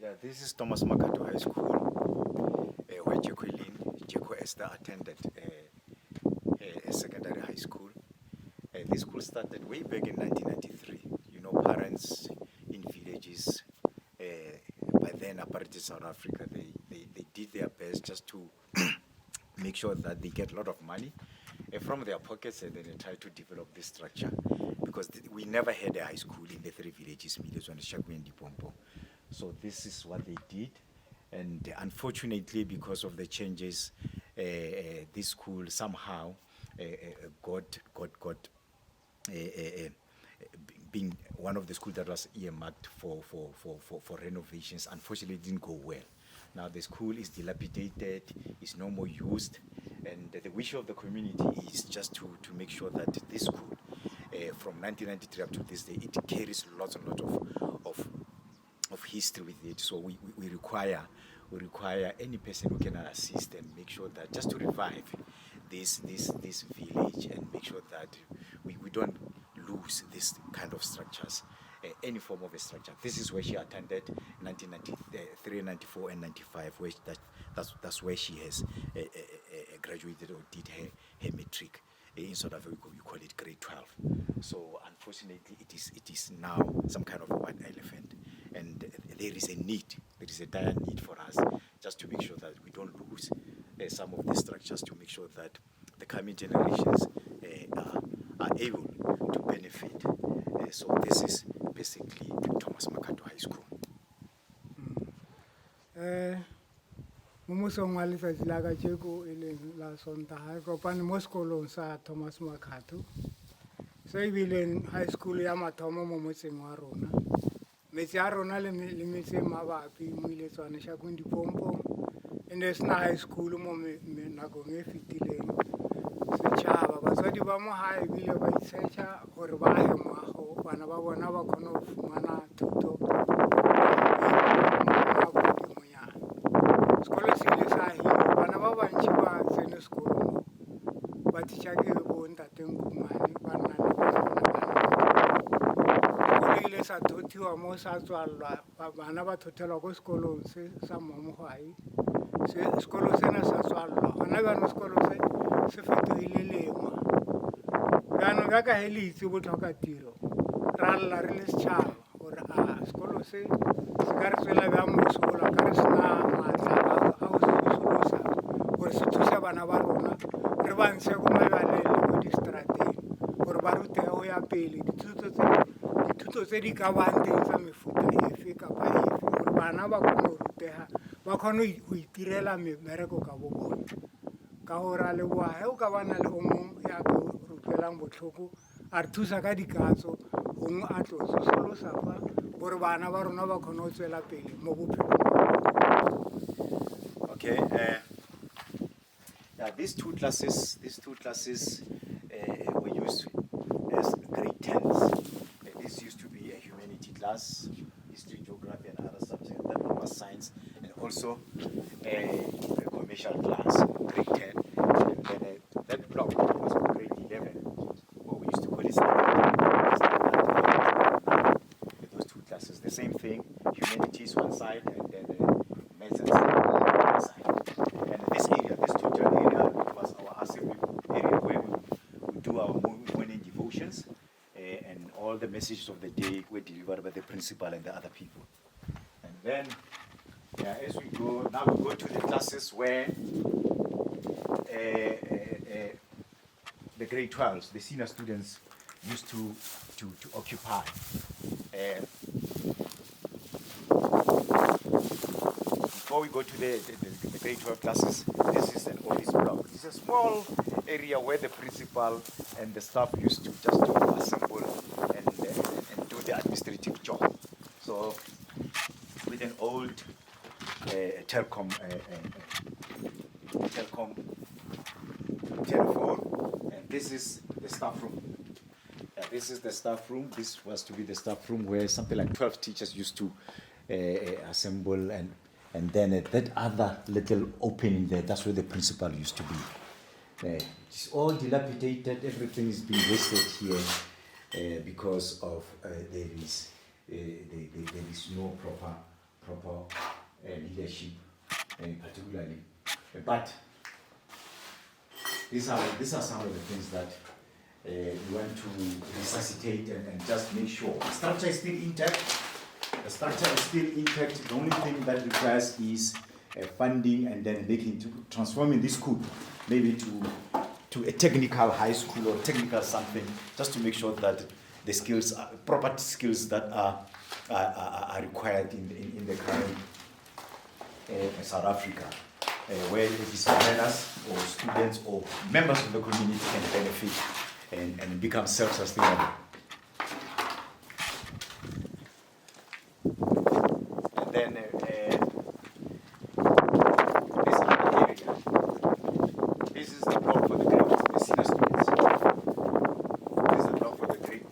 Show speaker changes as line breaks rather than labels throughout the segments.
Yeah, this is Thomas Makato High School, where Jeko Esther attended a secondary high school. This school started way back in 1993. You know, parents in villages, by then apartheid South Africa, they did their best just to make sure that they get a lot of money from their pockets, and then they try to develop this structure because we never had a high school in the three villages, Milezwane, Shakwe, and Dipompo. So this is what they did, and unfortunately, because of the changes, this school somehow got being one of the schools that was earmarked for renovations. Unfortunately, it didn't go well. Now the school is dilapidated, is no more used, and the wish of the community is just to make sure that this school, from 1993 up to this day, it carries lots and lots of history with it. So we require any person who can assist and make sure that just to revive this village and make sure that we don't lose this kind of structures, any form of a structure. This is where she attended 1993, 94, and 95, where that's where she has graduated or did her matric. In South Africa, we call it grade 12. So unfortunately, it is now some kind of a white elephant, and there is a dire need for us just to make sure that we don't lose some of the structures, to make sure that the coming generations are able to benefit. So this is basically Thomas Makato High School.
Mmusong wa letsatsi la kajeko e leng la Sontaga kopane mo sekolong sa Thomas Makato se bileng high school ya mathomo mo motseng wa rona. Metsi a rona le metse mabapi mo Milezwane, Shakwe, Dipompo, and there's na high school mo nakong e fetileng. Setšhaba batswadi ba mo hae bile ba itshetlha gore ba ahe moago bana ba bona ba kgone go fumana thuto. Sekolo se ile sa hira bana ba bantši ba tsene sekolong ba teacher ke bo ntate Nkumane ba nna le sekolo ile sa thothiwa mo sa tswalwa bana ba thothelwa ko sekolong se sa Mmamogwai. Sekolo sena sa tswalwa gona bjano sekolo se fetogile lengwa bjano ka ka he le itse botlhokatiro ra lla re le setšhaba gore a sekolo se ka re tswela bjang mosola ka re sena maatla a go se bosolosa gore se thusa bana ba rona re ba ntshe ko mabaleng le ko distrateng gore ba rutege go ya pele dithuto tse di ka bang teng tsa mefuta efe kapa efe gore bana ba kgone go rutega ba kgone go itirela mmereko ka bo bona. Ka gore a leboa ge o ka bana le o mongwe ya ka rutlelang botlhoko a re thusa ka dikatso gongwe a tlo sosolosa fa gore bana ba rona ba kgone go tswela pele mo bophelong.
Okay, yeah, these two classes were used as grade 10s. This used to be a humanity class, history, geography, and other subjects. That one was science, and also a commercial class, grade 10. And then that block was for grade 11, what we used to call it those two classes. The same thing, humanities one side, and then maths and science side. And this area, this tutorial area, was our assembly area where we do our morning devotions, and all the messages of the day were delivered by the principal and the other people. And then, yeah, as we go, now we go to the classes where the grade 12s, the senior students, used to occupy. Before we go to the grade 12 classes, this is an office block. It's a small area where the principal and the staff used to just to assemble and do the administrative job. So with an old telephone, and this is the staff room. This is the staff room. This was to be the staff room where something like 12 teachers used to assemble, and then that other little opening there, that's where the principal used to be. It's all dilapidated. Everything is being wasted here because of there is no proper proper leadership, particularly. But these are some of the things that we want to resuscitate and just make sure the structure is still intact. The structure is still intact. The only thing that requires is funding, and then transforming this school maybe to a technical high school or technical something, just to make sure that the skills, proper skills that are required in the current South Africa, where it is learners or students or members of the community can benefit and become self-sustainable. And then this is the area. This is the block for the grades, the senior students. This is the block for the grade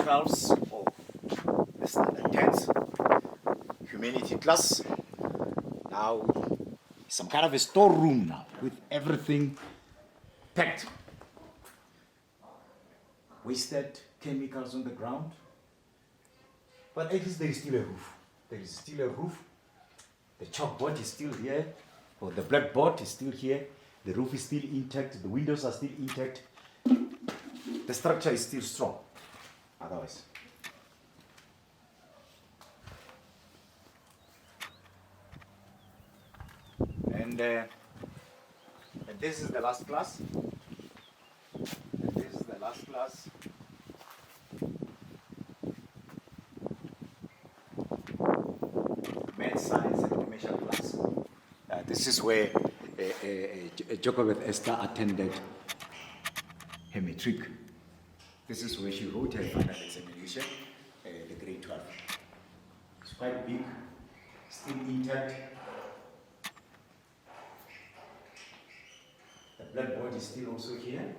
12s or the standard 10s humanity class. Now, some kind of a storeroom now with everything packed. Wasted chemicals on the ground. But at least there is still a roof. There is still a roof. The chalkboard is still here, or the blackboard is still here. The roof is still intact. The windows are still intact. The structure is still strong. Otherwise. And this is the last class. And this is the last class. Math, science, and commercial class. This is where Jokobeth Esther attended her matric. This is where she wrote her final examination, the grade 12. It's quite big, still intact. The blackboard is still also here.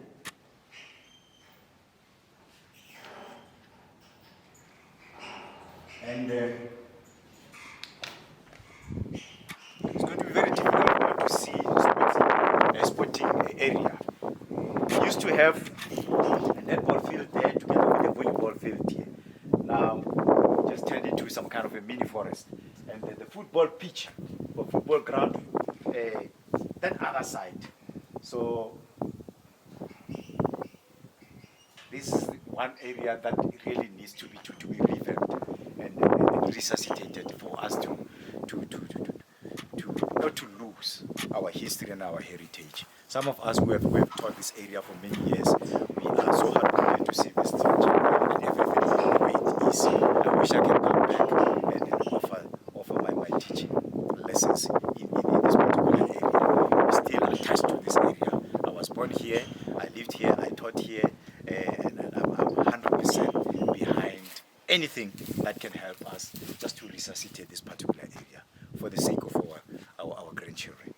And it's going to be very difficult to see a sporting area. We used to have a netball field there together with a volleyball field here. Now, just turned into some kind of a mini forest. And the football pitch or football ground, that other side. So, this is one area that really needs to be revamped and resuscitated for us to not to lose our history and our heritage. Some of us who have taught this area for many years, we are so happy to see this structure and everything the way it is. I wish I can come back and offer my teaching lessons in this particular area. I'm still attached to this area. I was born here, I lived here, I taught here, and I'm 100% behind anything that can help us just to resuscitate this particular area for the sake of our grandchildren.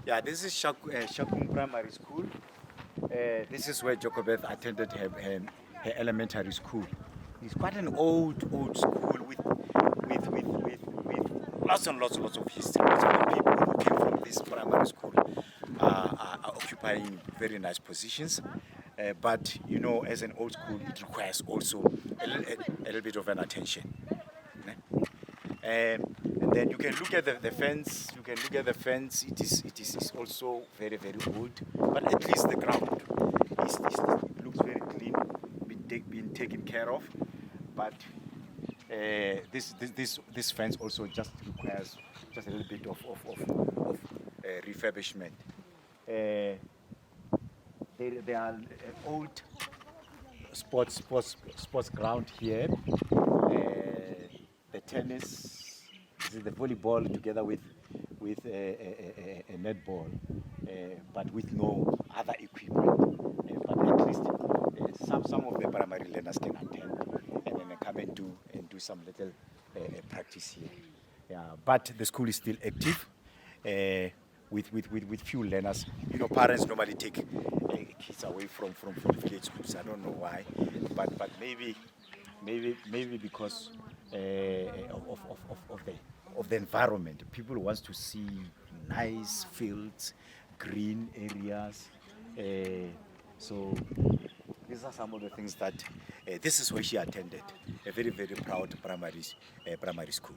Yeah, this is Shakung Primary School. This is where Jokobeth attended her elementary school. It's quite an old school with lots and lots of history. Some people who came from this primary school are occupying very nice positions. But you know, as an old school, it requires also a little bit of an attention. And then you can look at the fence. You can look at the fence. It is also very old. But at least the ground looks very clean, being taken care of. But this fence also just requires just a little bit of refurbishment. There are old sports ground here. The tennis, this is the volleyball together with a netball, but with no other equipment. But at least some of the primary learners can attend and then come and do some little practice here. Yeah, but the school is still active. With few learners. You know, parents normally take kids away from village schools. I don't know why, but maybe because of the environment. People want to see nice fields, green areas. So these are some of the things that this is where she attended, a very, very proud primary school.